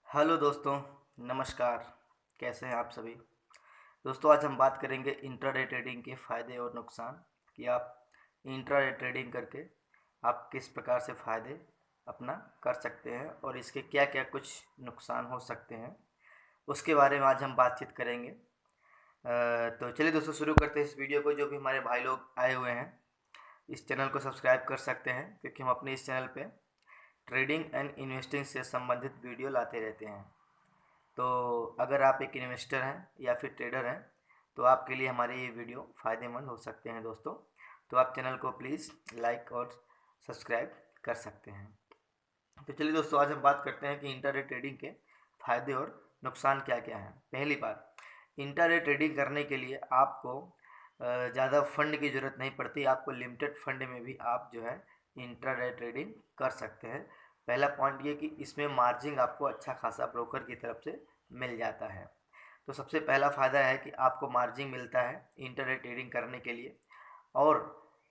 Hello दोस्तों, नमस्कार। कैसे हैं आप सभी? दोस्तों, आज हम बात करेंगे इंट्राडे ट्रेडिंग के फ़ायदे और नुकसान कि आप इंट्राडे ट्रेडिंग करके आप किस प्रकार से फ़ायदे अपना कर सकते हैं और इसके क्या क्या कुछ नुकसान हो सकते हैं, उसके बारे में आज हम बातचीत करेंगे। तो चलिए दोस्तों, शुरू करते हैं इस वीडियो को। जो भी हमारे भाई लोग आए हुए हैं, इस चैनल को सब्सक्राइब कर सकते हैं, क्योंकि हम अपने इस चैनल पे ट्रेडिंग एंड इन्वेस्टिंग से संबंधित वीडियो लाते रहते हैं। तो अगर आप एक इन्वेस्टर हैं या फिर ट्रेडर हैं, तो आपके लिए हमारे ये वीडियो फ़ायदेमंद हो सकते हैं दोस्तों। तो आप चैनल को प्लीज़ लाइक और सब्सक्राइब कर सकते हैं। तो चलिए दोस्तों, आज हम बात करते हैं कि इंटरडे ट्रेडिंग के फ़ायदे और नुकसान क्या क्या हैं। पहली बात, इंटरडे ट्रेडिंग करने के लिए आपको ज़्यादा फंड की ज़रूरत नहीं पड़ती। आपको लिमिटेड फंड में भी आप जो है इंटरडे ट्रेडिंग कर सकते हैं। पहला पॉइंट ये कि इसमें मार्जिन आपको अच्छा खासा ब्रोकर की तरफ से मिल जाता है। तो सबसे पहला फ़ायदा है कि आपको मार्जिन मिलता है इंटरडे ट्रेडिंग करने के लिए। और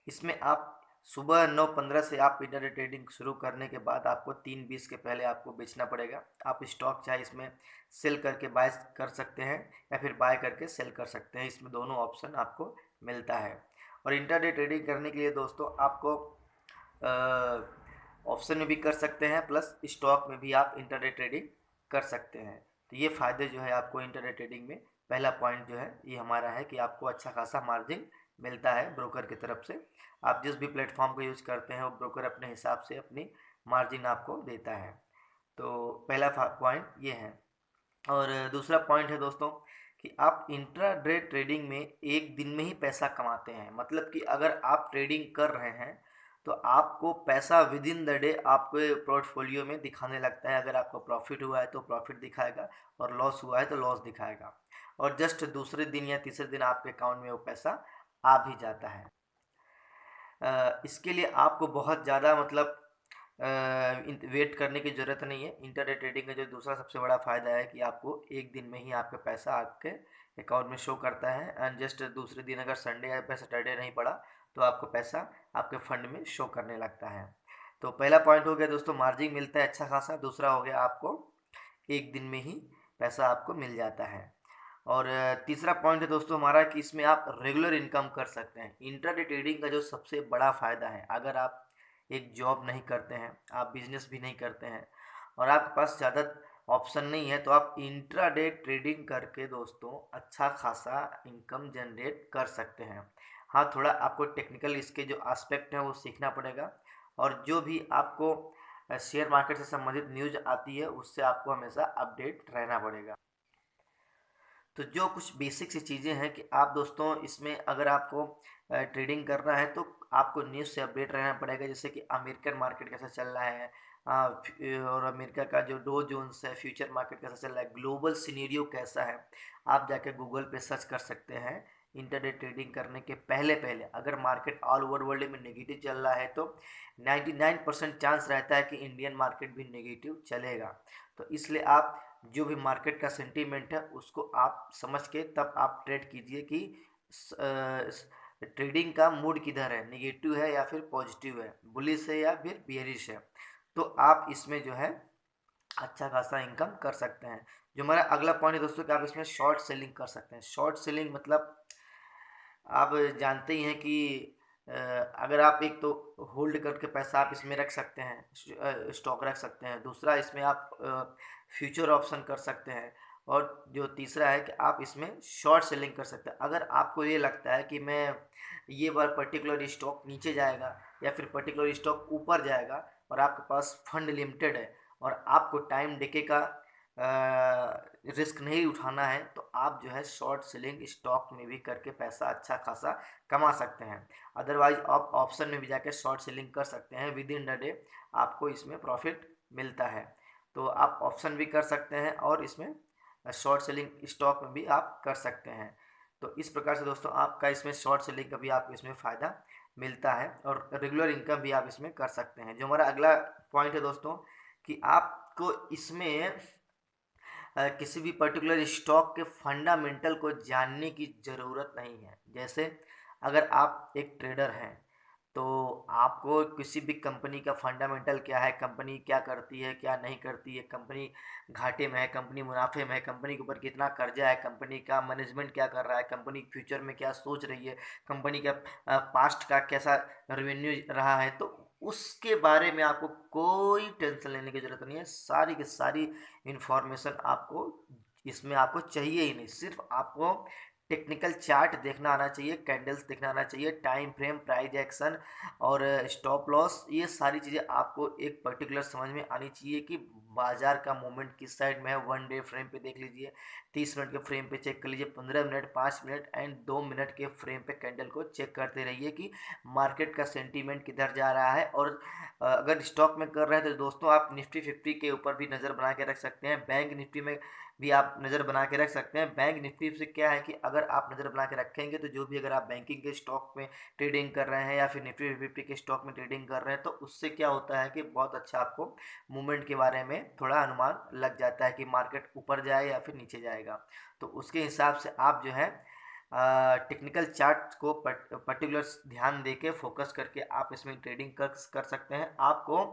इसमें आप सुबह 9:15 से आप इंटरडे ट्रेडिंग शुरू करने के बाद आपको 3:20 के पहले आपको बेचना पड़ेगा। आप स्टॉक चाहे इसमें सेल करके बाय कर सकते हैं या फिर बाय करके सेल कर सकते हैं। इसमें दोनों ऑप्शन आपको मिलता है। और इंटरडे ट्रेडिंग करने के लिए दोस्तों आपको ऑप्शन में भी कर सकते हैं, प्लस स्टॉक में भी आप इंटरडे ट्रेडिंग कर सकते हैं। तो ये फ़ायदे जो है आपको इंटरडे ट्रेडिंग में, पहला पॉइंट जो है ये हमारा है कि आपको अच्छा खासा मार्जिन मिलता है ब्रोकर की तरफ से। आप जिस भी प्लेटफॉर्म का यूज़ करते हैं वो ब्रोकर अपने हिसाब से अपनी मार्जिन आपको देता है। तो पहला पॉइंट ये है। और दूसरा पॉइंट है दोस्तों कि आप इंट्राडे ट्रेडिंग में एक दिन में ही पैसा कमाते हैं। मतलब कि अगर आप ट्रेडिंग कर रहे हैं तो आपको पैसा विद इन द डे आपके पोर्टफोलियो में दिखाने लगता है। अगर आपको प्रॉफिट हुआ है तो प्रॉफिट दिखाएगा, और लॉस हुआ है तो लॉस दिखाएगा। और जस्ट दूसरे दिन या तीसरे दिन आपके अकाउंट में वो पैसा आ भी जाता है। इसके लिए आपको बहुत ज़्यादा मतलब वेट करने की ज़रूरत नहीं है। इंटरडे ट्रेडिंग का जो दूसरा सबसे बड़ा फ़ायदा है कि आपको एक दिन में ही आपका पैसा आपके अकाउंट में शो करता है। एंड जस्ट दूसरे दिन अगर संडे या सैटरडे नहीं पड़ा तो आपको पैसा आपके फंड में शो करने लगता है। तो पहला पॉइंट हो गया दोस्तों, मार्जिन मिलता है अच्छा खासा। दूसरा हो गया, आपको एक दिन में ही पैसा आपको मिल जाता है। और तीसरा पॉइंट है दोस्तों हमारा कि इसमें आप रेगुलर इनकम कर सकते हैं। इंट्राडे ट्रेडिंग का जो सबसे बड़ा फ़ायदा है, अगर आप एक जॉब नहीं करते हैं, आप बिजनेस भी नहीं करते हैं और आपके पास ज़्यादा ऑप्शन नहीं है, तो आप इंट्राडे ट्रेडिंग करके दोस्तों अच्छा खासा इनकम जनरेट कर सकते हैं। हाँ, थोड़ा आपको टेक्निकल इसके जो एस्पेक्ट हैं वो सीखना पड़ेगा, और जो भी आपको शेयर मार्केट से संबंधित न्यूज़ आती है उससे आपको हमेशा अपडेट रहना पड़ेगा। तो जो कुछ बेसिक सी चीज़ें हैं कि आप दोस्तों इसमें अगर आपको ट्रेडिंग करना है तो आपको न्यूज़ से अपडेट रहना पड़ेगा। जैसे कि अमेरिकन मार्केट कैसा चल रहा है, और अमेरिका का जो डो जोन्स है, फ्यूचर मार्केट कैसा चल रहा है, ग्लोबल सिनेरियो कैसा है, आप जाके गूगल पे सर्च कर सकते हैं। इंटरडे ट्रेडिंग करने के पहले पहले अगर मार्केट ऑल ओवर वर्ल्ड में नेगेटिव चल रहा है तो 99% चांस रहता है कि इंडियन मार्केट भी नेगेटिव चलेगा। तो इसलिए आप जो भी मार्केट का सेंटीमेंट है उसको आप समझ के तब आप ट्रेड कीजिए कि ट्रेडिंग का मूड किधर है, नेगेटिव है या फिर पॉजिटिव है, बुलिश है या फिर बियरिश है। तो आप इसमें जो है अच्छा खासा इनकम कर सकते हैं। जो हमारा अगला पॉइंट है दोस्तों कि आप इसमें शॉर्ट सेलिंग कर सकते हैं। शॉर्ट सेलिंग मतलब आप जानते ही हैं कि अगर आप एक तो होल्ड करके पैसा आप इसमें रख सकते हैं, स्टॉक रख सकते हैं। दूसरा, इसमें आप फ्यूचर ऑप्शन कर सकते हैं। और जो तीसरा है कि आप इसमें शॉर्ट सेलिंग कर सकते हैं। अगर आपको ये लगता है कि मैं ये बार पर्टिकुलर स्टॉक नीचे जाएगा या फिर पर्टिकुलर स्टॉक ऊपर जाएगा और आपके पास फंड लिमिटेड है और आपको टाइम डिके का रिस्क नहीं उठाना है, तो आप जो है शॉर्ट सेलिंग स्टॉक में भी करके पैसा अच्छा खासा कमा सकते हैं। अदरवाइज आप ऑप्शन में भी जाके शॉर्ट सेलिंग कर सकते हैं। विद इन द डे आपको इसमें प्रॉफिट मिलता है। तो आप ऑप्शन भी कर सकते हैं और इसमें शॉर्ट सेलिंग स्टॉक में भी आप कर सकते हैं। तो इस प्रकार से दोस्तों आपका इसमें शॉर्ट सेलिंग का भी आपको इसमें फ़ायदा मिलता है और रेगुलर इनकम भी आप इसमें कर सकते हैं। जो हमारा अगला पॉइंट है दोस्तों कि आपको इसमें किसी भी पर्टिकुलर स्टॉक के फंडामेंटल को जानने की ज़रूरत नहीं है। जैसे अगर आप एक ट्रेडर हैं तो आपको किसी भी कंपनी का फंडामेंटल क्या है, कंपनी क्या करती है क्या नहीं करती है, कंपनी घाटे में है, कंपनी मुनाफे में है, कंपनी के ऊपर कितना कर्जा है, कंपनी का मैनेजमेंट क्या कर रहा है, कंपनी फ्यूचर में क्या सोच रही है, कंपनी का पास्ट का कैसा रेवेन्यू रहा है, तो उसके बारे में आपको कोई टेंशन लेने की ज़रूरत नहीं है। सारी की सारी इन्फॉर्मेशन आपको इसमें आपको चाहिए ही नहीं। सिर्फ आपको टेक्निकल चार्ट देखना आना चाहिए, कैंडल्स देखना आना चाहिए, टाइम फ्रेम, प्राइस एक्शन और स्टॉप लॉस, ये सारी चीज़ें आपको एक पर्टिकुलर समझ में आनी चाहिए कि बाजार का मूवमेंट किस साइड में है। 1 डे फ्रेम पे देख लीजिए, 30 मिनट के फ्रेम पे चेक कर लीजिए, 15 मिनट, 5 मिनट एंड 2 मिनट के फ्रेम पे कैंडल को चेक करते रहिए कि मार्केट का सेंटीमेंट किधर जा रहा है। और अगर स्टॉक में कर रहे हैं तो दोस्तों आप निफ्टी 50 के ऊपर भी नज़र बना के रख सकते हैं, बैंक निफ्टी में भी आप नज़र बना के रख सकते हैं। बैंक निफ्टी से क्या है कि अगर आप नज़र बना के रखेंगे तो जो भी अगर आप बैंकिंग के स्टॉक में ट्रेडिंग कर रहे हैं या फिर निफ्टी 50 के स्टॉक में ट्रेडिंग कर रहे हैं, तो उससे क्या होता है कि बहुत अच्छा आपको मूवमेंट के बारे में थोड़ा अनुमान लग जाता है कि मार्केट ऊपर जाए या फिर नीचे जाएगा। तो उसके हिसाब से आप जो है टेक्निकल चार्ट को पर्टिकुलर ध्यान देके फोकस करके आप इसमें ट्रेडिंग कर सकते हैं। आपको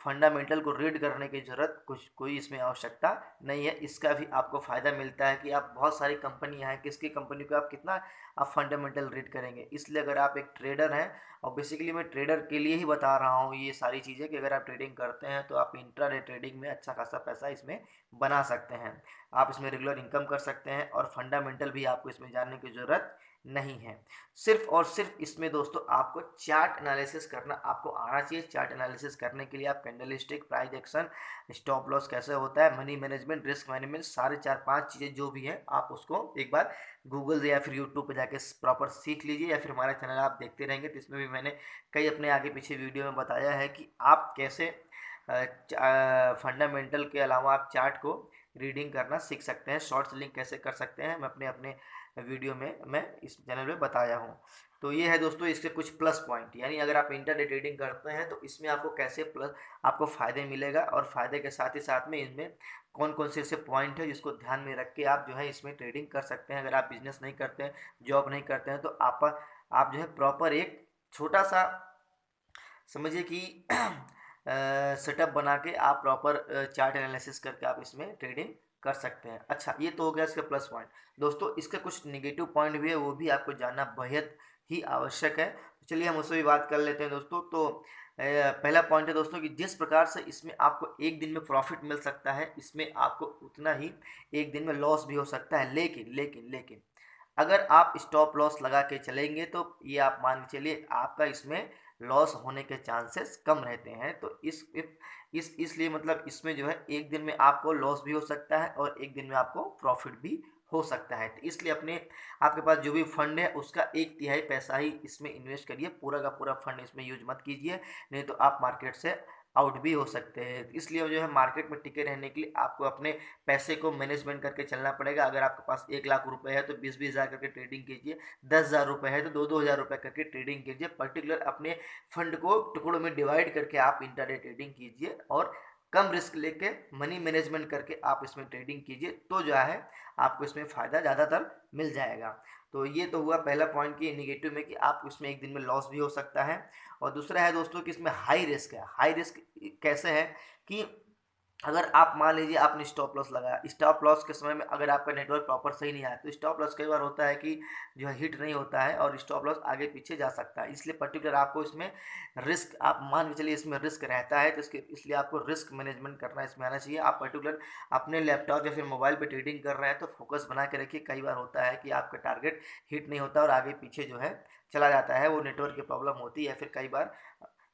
फंडामेंटल को रीड करने की ज़रूरत कोई इसमें आवश्यकता नहीं है। इसका भी आपको फ़ायदा मिलता है कि आप बहुत सारी कंपनियां हैं, किसकी कंपनी को आप कितना आप फंडामेंटल रीड करेंगे। इसलिए अगर आप एक ट्रेडर हैं, और बेसिकली मैं ट्रेडर के लिए ही बता रहा हूँ ये सारी चीज़ें, कि अगर आप ट्रेडिंग करते हैं तो आप इंट्राडे ट्रेडिंग में अच्छा खासा पैसा इसमें बना सकते हैं। आप इसमें रेगुलर इनकम कर सकते हैं और फंडामेंटल भी आपको इसमें जानने की ज़रूरत नहीं है। सिर्फ और सिर्फ इसमें दोस्तों आपको चार्ट एनालिसिस करना आपको आना चाहिए। चार्ट एनालिसिस करने के लिए आप candlestick, price action, stop loss कैसे होता है, मनी मैनेजमेंट, रिस्क मैनेजमेंट, सारे 4-5 चीज़ें जो भी हैं आप उसको एक बार गूगल से या फिर यूट्यूब पे जाके प्रॉपर सीख लीजिए, या फिर हमारा चैनल आप देखते रहेंगे तो इसमें भी मैंने कई अपने आगे पीछे वीडियो में बताया है कि आप कैसे फंडामेंटल के अलावा आप चार्ट को रीडिंग करना सीख सकते हैं, शॉर्ट्स लिंक कैसे कर सकते हैं, मैं अपने अपने वीडियो में मैं इस चैनल में बताया हूँ। तो ये है दोस्तों इसके कुछ प्लस पॉइंट, यानी अगर आप इंटरडे ट्रेडिंग करते हैं तो इसमें आपको कैसे प्लस आपको फ़ायदे मिलेगा, और फ़ायदे के साथ ही साथ में इसमें कौन कौन से ऐसे पॉइंट है जिसको ध्यान में रख के आप जो है इसमें ट्रेडिंग कर सकते हैं। अगर आप बिजनेस नहीं करते हैं, जॉब नहीं करते हैं, तो आप जो है प्रॉपर एक छोटा सा समझिए कि सेटअप बना के आप प्रॉपर चार्ट एनालिसिस करके आप इसमें ट्रेडिंग कर सकते हैं। अच्छा, ये तो हो गया इसका प्लस पॉइंट। दोस्तों इसके कुछ नेगेटिव पॉइंट भी है, वो भी आपको जानना बेहद ही आवश्यक है। तो चलिए हम उससे भी बात कर लेते हैं दोस्तों। तो पहला पॉइंट है दोस्तों कि जिस प्रकार से इसमें आपको एक दिन में प्रॉफिट मिल सकता है, इसमें आपको उतना ही एक दिन में लॉस भी हो सकता है। लेकिन लेकिन लेकिन अगर आप स्टॉप लॉस लगा के चलेंगे तो ये आप मान के चलिए आपका इसमें लॉस होने के चांसेस कम रहते हैं। तो इसलिए मतलब इसमें जो है एक दिन में आपको लॉस भी हो सकता है और एक दिन में आपको प्रॉफिट भी हो सकता है। तो इसलिए अपने आपके पास जो भी फंड है उसका 1/3 पैसा ही इसमें इन्वेस्ट करिए, पूरा का पूरा फंड इसमें यूज मत कीजिए, नहीं तो आप मार्केट से आउट भी हो सकते हैं। इसलिए जो है मार्केट में टिके रहने के लिए आपको अपने पैसे को मैनेजमेंट करके चलना पड़ेगा। अगर आपके पास 1 लाख रुपए है तो 20-20 हज़ार करके ट्रेडिंग कीजिए, 10 हज़ार रुपये है तो 2-2 हज़ार रुपये करके ट्रेडिंग कीजिए। पर्टिकुलर अपने फंड को टुकड़ों में डिवाइड करके आप इंटरडे ट्रेडिंग कीजिए और कम रिस्क लेके मनी मैनेजमेंट करके आप इसमें ट्रेडिंग कीजिए, तो जो है आपको इसमें फ़ायदा ज़्यादातर मिल जाएगा। तो ये तो हुआ पहला पॉइंट कि नेगेटिव में कि आप उसमें एक दिन में लॉस भी हो सकता है। और दूसरा है दोस्तों कि इसमें हाई रिस्क है। हाई रिस्क कैसे है कि अगर आप मान लीजिए आपने स्टॉप लॉस लगाया, स्टॉप लॉस के समय में अगर आपका नेटवर्क प्रॉपर सही नहीं आया तो स्टॉप लॉस कई बार होता है कि जो है हिट नहीं होता है और स्टॉप लॉस आगे पीछे जा सकता है। इसलिए पर्टिकुलर आपको इसमें रिस्क आप मान के चलिए इसमें रिस्क रहता है, तो इसलिए आपको रिस्क मैनेजमेंट करना इसमें आना चाहिए। आप पर्टिकुलर अपने लैपटॉप या फिर मोबाइल पर ट्रेडिंग कर रहे हैं तो फोकस बना के रखिए। कई बार होता है कि आपका टारगेट हिट नहीं होता और आगे पीछे जो है चला जाता है, वो नेटवर्क की प्रॉब्लम होती है, फिर कई बार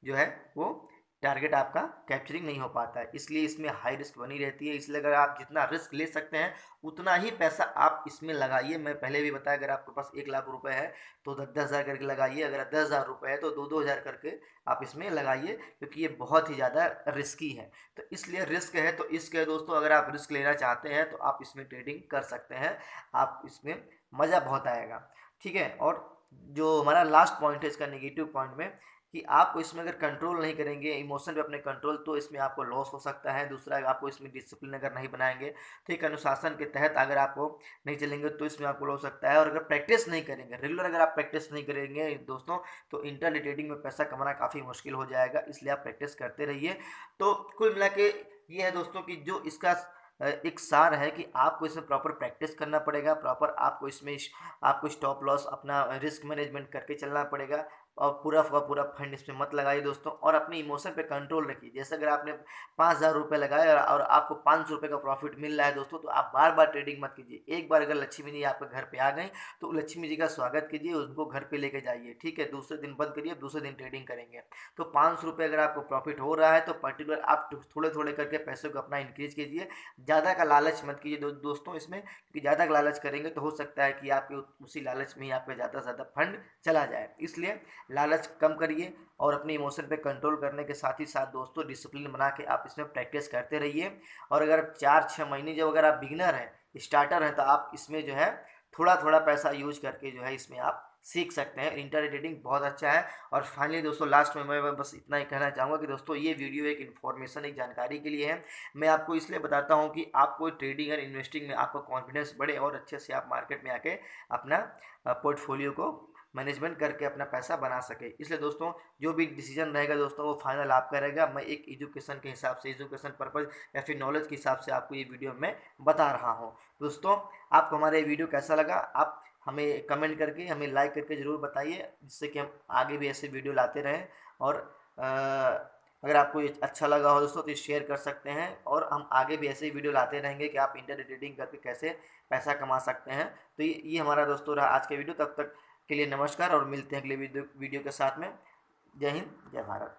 जो है वो टारगेट आपका कैप्चरिंग नहीं हो पाता है। इसलिए इसमें हाई रिस्क बनी रहती है। इसलिए अगर आप जितना रिस्क ले सकते हैं उतना ही पैसा आप इसमें लगाइए। मैं पहले भी बताया, अगर आपके पास 1 लाख रुपए है तो 10-10 हज़ार करके लगाइए, अगर 10 हज़ार रुपये है तो 2-2 हज़ार करके आप इसमें लगाइए, क्योंकि ये बहुत ही ज़्यादा रिस्की है। तो इसलिए रिस्क है तो इसके दोस्तों अगर आप रिस्क लेना चाहते हैं तो आप इसमें ट्रेडिंग कर सकते हैं, आप इसमें मज़ा बहुत आएगा। ठीक है। और जो हमारा लास्ट पॉइंट है इसका नेगेटिव पॉइंट में कि आपको इसमें अगर कंट्रोल नहीं करेंगे इमोशन पे अपने कंट्रोल, तो इसमें आपको लॉस हो सकता है। दूसरा, आपको इसमें डिसिप्लिन अगर नहीं बनाएंगे, ठीक अनुशासन के तहत अगर आपको नहीं चलेंगे तो इसमें आपको लॉस हो सकता है। और अगर प्रैक्टिस नहीं करेंगे, रेगुलर अगर आप प्रैक्टिस नहीं करेंगे दोस्तों, तो इंटरडे ट्रेडिंग में पैसा कमाना काफ़ी मुश्किल हो जाएगा। इसलिए आप प्रैक्टिस करते रहिए। तो कुल मिला के ये है दोस्तों कि जो इसका एक सार है कि आपको इसमें प्रॉपर प्रैक्टिस करना पड़ेगा, प्रॉपर आपको इसमें आपको स्टॉप लॉस अपना रिस्क मैनेजमेंट करके चलना पड़ेगा, और पूरा का पूरा फंड इसमें मत लगाइए दोस्तों। और अपने इमोशन पे कंट्रोल रखिए। जैसे अगर आपने 5,000 रुपये लगाए और आपको 500 रुपये का प्रॉफिट मिल रहा है दोस्तों, तो आप बार बार ट्रेडिंग मत कीजिए। एक बार अगर लक्ष्मी जी आपके घर पे आ गई, तो लक्ष्मी जी का स्वागत कीजिए, उनको घर पे लेके जाइए, ठीक है। दूसरे दिन बंद करिए, दूसरे दिन ट्रेडिंग करेंगे। तो 500 रुपये अगर आपको प्रॉफिट हो रहा है, तो पर्टिकुलर आप थोड़े थोड़े करके पैसे को अपना इंक्रीज कीजिए। ज़्यादा का लालच मत कीजिए दोस्तों इसमें, क्योंकि ज़्यादा का लालच करेंगे तो हो सकता है कि आपके उसी लालच में ही आपका ज़्यादा से ज़्यादा फंड चला जाए। इसलिए लालच कम करिए, और अपने इमोशन पे कंट्रोल करने के साथ ही साथ दोस्तों डिसिप्लिन बना के आप इसमें प्रैक्टिस करते रहिए। और अगर 4-6 महीने जब अगर आप बिगिनर हैं, स्टार्टर हैं, तो आप इसमें जो है थोड़ा थोड़ा पैसा यूज करके जो है इसमें आप सीख सकते हैं। इंटरनेट ट्रेडिंग बहुत अच्छा है। और फाइनली दोस्तों लास्ट में मैं बस इतना ही कहना चाहूँगा कि दोस्तों ये वीडियो एक इन्फॉर्मेशन, एक जानकारी के लिए है। मैं आपको इसलिए बताता हूँ कि आपको ट्रेडिंग और इन्वेस्टिंग में आपका कॉन्फिडेंस बढ़े, और अच्छे से आप मार्केट में आके अपना पोर्टफोलियो को मैनेजमेंट करके अपना पैसा बना सके। इसलिए दोस्तों जो भी डिसीजन रहेगा दोस्तों, वो फाइनल आपका रहेगा। मैं एक एजुकेशन के हिसाब से, एजुकेशन पर्पज़ या फिर नॉलेज के हिसाब से आपको ये वीडियो में बता रहा हूँ। दोस्तों आपको हमारा ये वीडियो कैसा लगा, आप हमें कमेंट करके, हमें लाइक करके ज़रूर बताइए, जिससे कि हम आगे भी ऐसे वीडियो लाते रहें। और अगर आपको ये अच्छा लगा हो दोस्तों, तो शेयर कर सकते हैं, और हम आगे भी ऐसे ही वीडियो लाते रहेंगे कि आप इंटरनेट ट्रेडिंग करके कैसे पैसा कमा सकते हैं। तो ये हमारा दोस्तों रहा आज का वीडियो। तब तक के लिए नमस्कार, और मिलते हैं अगले वीडियो के साथ में। जय हिंद, जय भारत।